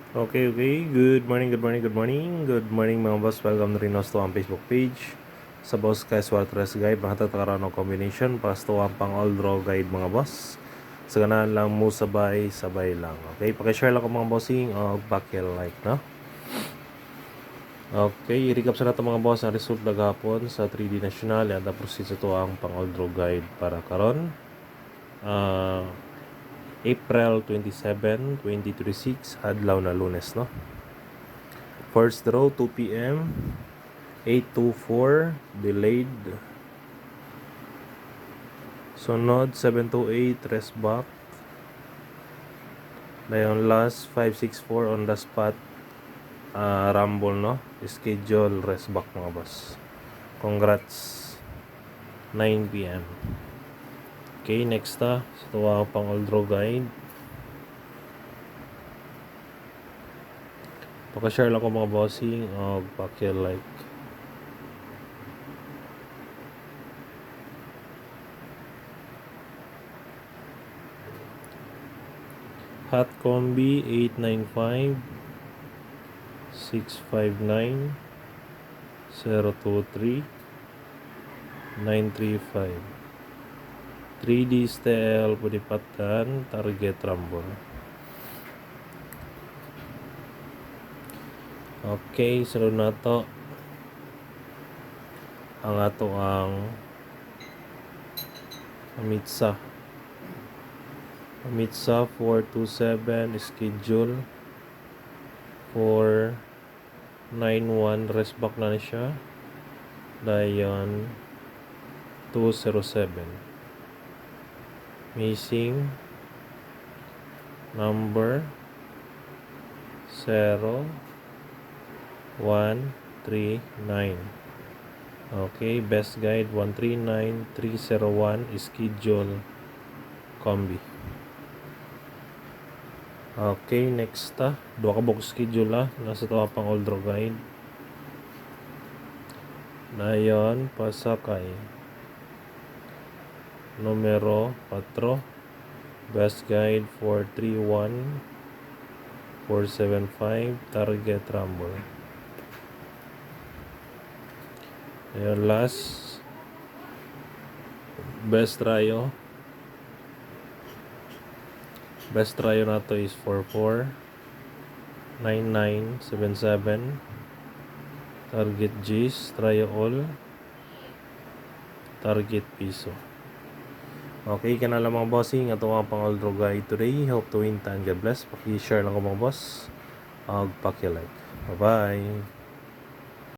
Okay, okay. Good morning, good morning, good morning. Good morning mga boss. Welcome na rin us to ang Facebook page. Sa Boss Guys Wartres Guide, mahatatakaran ng combination para sa ang pang all draw guide mga boss. Sa ganaan lang mo sabay lang. Okay, pakishare lang ko mga bossing o like, no? Okay, i-recap sa natin mga boss ang result gahapon sa 3D National at proceed sa ito ang pang all draw guide para karon. April 27, 2026, adlaw na Lunes, no? First draw 2 p.m. 824 delayed. Sunod 728 rest back. Dayon last 564 on the spot rumble, no? Schedule rest back mga boss. Congrats. 9 p.m. Okay, next sa tuwa pang all draw guide. Paka-share lang ko mga bossing o paki-like. Hot Combi 895 659 023 935 3D style pudipatan target rumble. Okay, sunod na to ang ato ang Amitsa 427 schedule 491 rest back na siya. Dayon 207 missing number 0139. Okay, best guide 139301 schedule combi. Okay, next dua ka box schedule nasa to pang all draw guide. Dayon pasakay numero 4 best guide 431 475 target rumble. Ayan, last best tryo na to is 449977 target G's, tryo all, target piso. Okay, ka na lang mga bossing. Ito ang pang all draw guide today. Hope to win and God bless. Paki-share lang ko mga boss. Paki-like. Bye-bye.